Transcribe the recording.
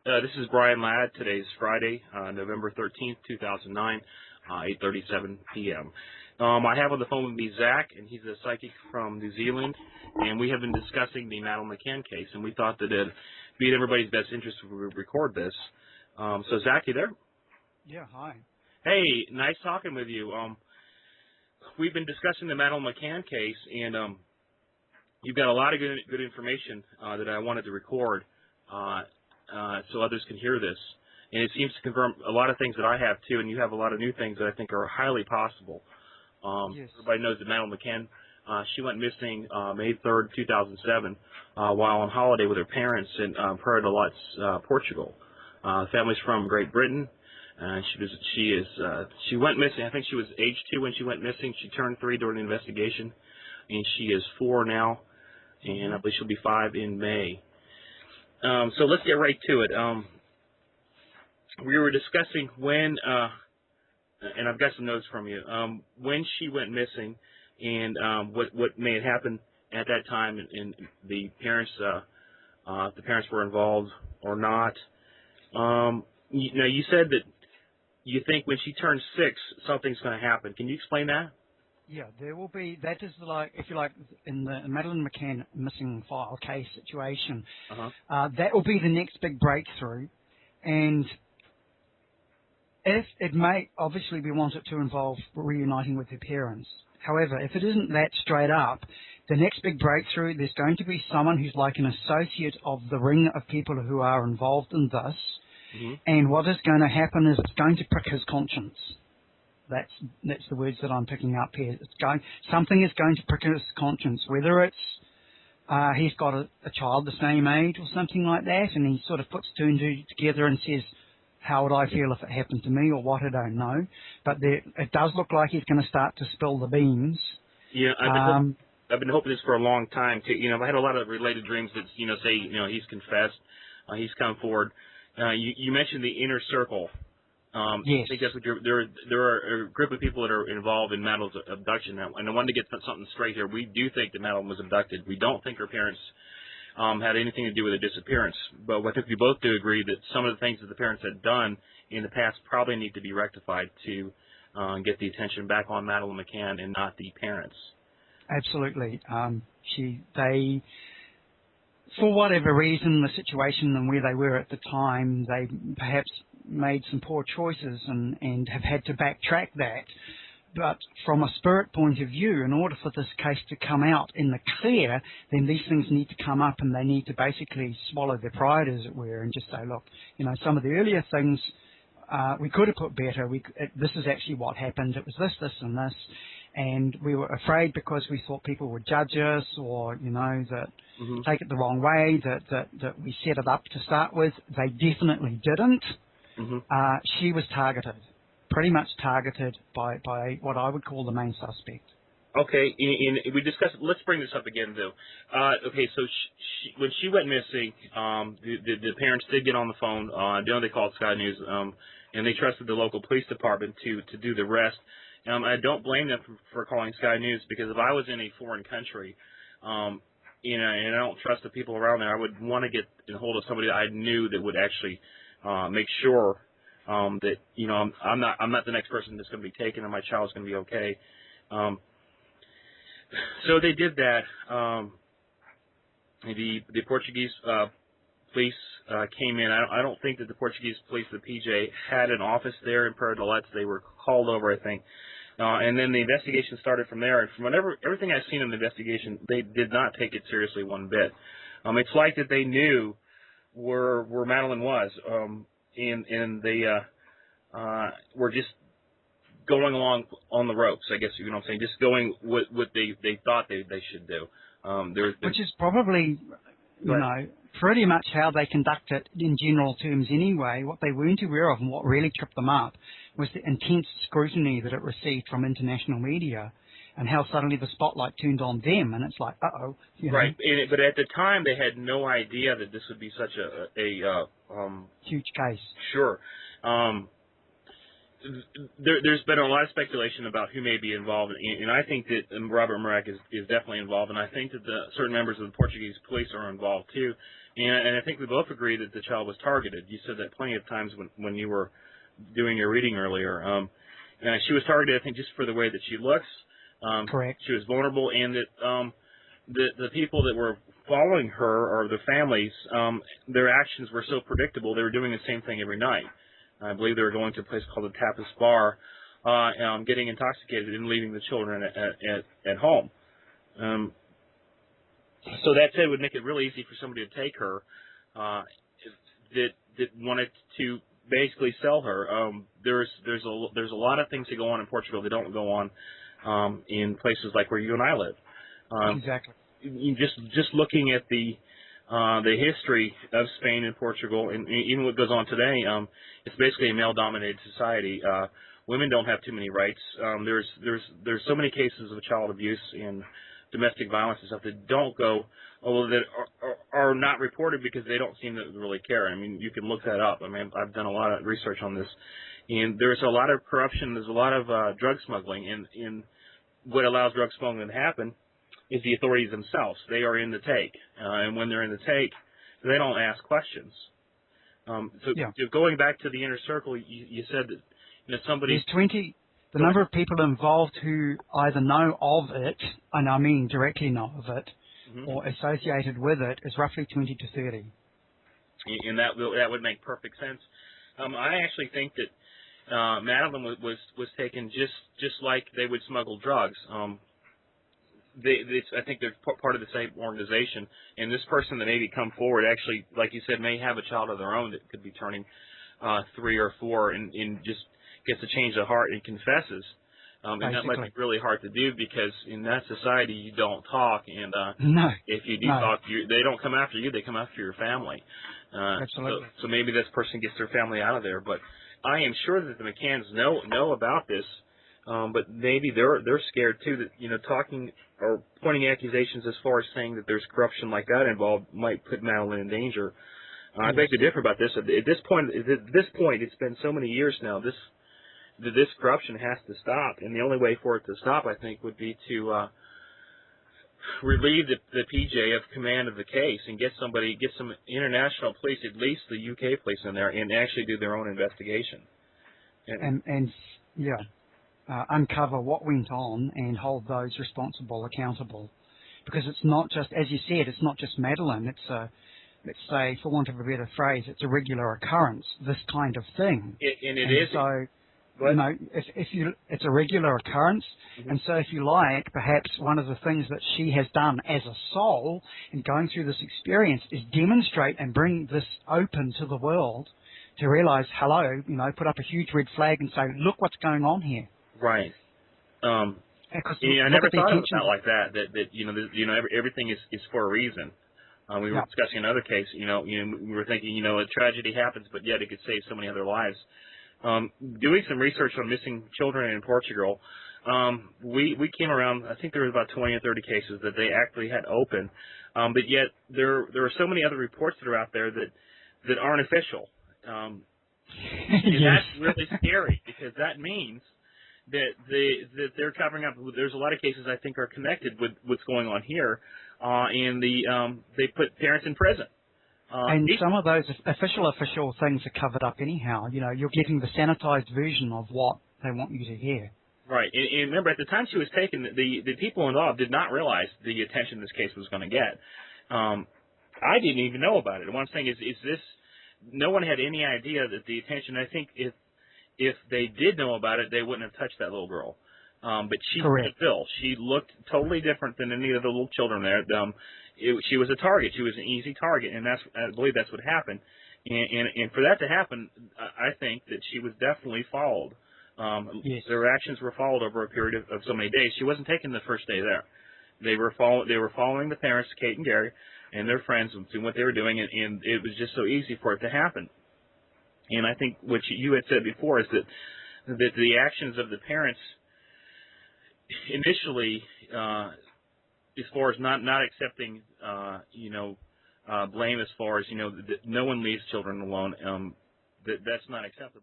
This is Brian Ladd. Today's Friday, November 13th, 2009, 8:37 p.m. I have on the phone with me Zac, and he's a psychic from New Zealand, and we have been discussing the Madeleine McCann case, and we thought that it'd be in everybody's best interest if we record this. So, Zac, you there? Yeah, hi. Hey, nice talking with you. We've been discussing the Madeleine McCann case, and you've got a lot of good information that I wanted to record so others can hear this. And it seems to confirm a lot of things that I have, too, and you have a lot of new things that I think are highly possible. Yes. Everybody knows that Madeleine McCann, she went missing May 3rd, 2007, while on holiday with her parents in Praia de Luz, Portugal. The family's from Great Britain. She went missing. I think she was age 2 when she went missing. She turned 3 during the investigation, and she is 4 now, and I believe she'll be 5 in May. So let's get right to it. We were discussing when, and I've got some notes from you, when she went missing, and what may have happened at that time, and the parents, if the parents were involved or not. You said that you think when she turns 6, something's going to happen. Can you explain that? Yeah, there will be, that is like, if you like, in the Madeleine McCann missing file case situation, that will be the next big breakthrough. And if it may, obviously we want it to involve reuniting with her parents. However, if it isn't that straight up, the next big breakthrough, there's going to be someone who's like an associate of the ring of people who are involved in this. And what is going to happen is it's going to prick his conscience. That's the words that I'm picking up here. Something is going to prick his conscience, whether it's he's got a child the same age or something like that, and he sort of puts 2 and 2 together and says, how would I feel if it happened to me, or what, I don't know. But it does look like he's going to start to spill the beans. Yeah, I've been hoping this for a long time. I've had a lot of related dreams that say he's confessed, he's come forward. You mentioned the inner circle. Yes. I think that's what there are a group of people that are involved in Madeleine's abduction. And I wanted to get something straight here. We do think that Madeleine was abducted. We don't think her parents had anything to do with the disappearance. But I think we both do agree that some of the things that the parents had done in the past probably need to be rectified to get the attention back on Madeleine McCann and not the parents. Absolutely. They, for whatever reason, the situation and where they were at the time, they perhaps made some poor choices and have had to backtrack that. But from a spirit point of view, in order for this case to come out in the clear, then these things need to come up, and they need to basically swallow their pride, as it were, and just say, look, some of the earlier things we could have put better. This is actually what happened. It was this, this, and this. And we were afraid because we thought people would judge us, or, that take it the wrong way, that we set it up to start with. They definitely didn't. She was targeted, pretty much targeted by what I would call the main suspect. Okay, we discussed. Let's bring this up again, though. Okay, so when she went missing, the parents did get on the phone. They called Sky News, and they trusted the local police department to do the rest. I don't blame them for calling Sky News, because if I was in a foreign country, and I don't trust the people around there, I would want to get in hold of somebody that I knew that would actually make sure that I'm not the next person that's going to be taken, and my child's going to be okay. So they did that. The Portuguese police came in. I don't think that the Portuguese police, the PJ, had an office there in Praia de Luz. They were called over, I think. And then the investigation started from there. And from everything I've seen in the investigation, they did not take it seriously one bit. It's like that they knew where Madeleine was, and they were just going along on the ropes, I guess, you know what I'm saying, just going what they thought they should do. Which is probably, pretty much how they conduct it in general terms anyway. What they weren't aware of and what really tripped them up was the intense scrutiny that it received from international media, and how suddenly the spotlight turned on them, and it's like, uh-oh. Right, but at the time they had no idea that this would be such a huge case. Sure. There's been a lot of speculation about who may be involved, and I think that Robert Marek is definitely involved, and I think that certain members of the Portuguese police are involved too. And I think we both agree that the child was targeted. You said that plenty of times when you were doing your reading earlier. She was targeted, I think, just for the way that she looks. Correct. She was vulnerable, and that the people that were following her, or the families, their actions were so predictable. They were doing the same thing every night. I believe they were going to a place called the Tapas Bar, getting intoxicated and leaving the children at home. So that said, it would make it really easy for somebody to take her that wanted to basically sell her. There's a lot of things that go on in Portugal that don't go on in places like where you and I live. Exactly. Just looking at the history of Spain and Portugal, and even what goes on today, it's basically a male-dominated society. Women don't have too many rights. There's so many cases of child abuse and domestic violence and stuff that don't go, or that are not reported because they don't seem to really care. I mean, you can look that up. I mean, I've done a lot of research on this, and there's a lot of corruption. There's a lot of drug smuggling, and what allows drug smuggling to happen is the authorities themselves. They are in the take, and when they're in the take, they don't ask questions. Going back to the inner circle, you said that somebody. There's 20. The number of people involved who either know of it, and I mean directly know of it, or associated with it, is roughly 20 to 30. And that would make perfect sense. I actually think that Madeleine was taken just like they would smuggle drugs. I think they're part of the same organization, and this person that maybe come forward actually, like you said, may have a child of their own that could be turning 3 or 4, and just gets a change of heart and confesses. And that might be really hard to do because in that society you don't talk, and if you do talk, they don't come after you; they come after your family. Absolutely. So maybe this person gets their family out of there. But I am sure that the McCanns know about this, but maybe they're scared too that talking or pointing accusations as far as saying that there's corruption like that involved might put Madeleine in danger. I beg to differ about this. At this point, it's been so many years now. This corruption has to stop, and the only way for it to stop, I think, would be to relieve the PJ of command of the case and get some international police, at least the UK police, in there and actually do their own investigation. Uncover what went on and hold those responsible accountable, because it's not just, as you said, it's not just Madeleine. It's a, let's say, for want of a better phrase, it's a regular occurrence. This kind of thing, and it is. So. It's a regular occurrence, and so if you like, perhaps one of the things that she has done as a soul in going through this experience is demonstrate and bring this open to the world to realize, hello, put up a huge red flag and say, look what's going on here. Right. I never thought of it like that. That everything is for a reason. We were discussing another case. We were thinking, a tragedy happens, but yet it could save so many other lives. Doing some research on missing children in Portugal, we came around, I think there was about 20 or 30 cases that they actually had open, but yet there are so many other reports that are out there that aren't official. And that's really scary, because that means that they're covering up. There's a lot of cases I think are connected with what's going on here, and they put parents in prison. And some of those official things are covered up anyhow. You're getting the sanitized version of what they want you to hear. Right. And remember, at the time she was taken, the people involved did not realize the attention this case was going to get. I didn't even know about it. And what I'm saying is this, no one had any idea that the attention, I think if they did know about it, they wouldn't have touched that little girl. But she fit the bill. She looked totally different than any of the little children there. She was a target. She was an easy target, and I believe that's what happened. And for that to happen, I think that she was definitely followed. Their actions were followed over a period of so many days. She wasn't taken the first day there. They were following the parents, Kate and Gary, and their friends, and what they were doing, and it was just so easy for it to happen. And I think what you had said before is that the actions of the parents initially, as far as not accepting, blame, as far as, that no one leaves children alone, that's not acceptable.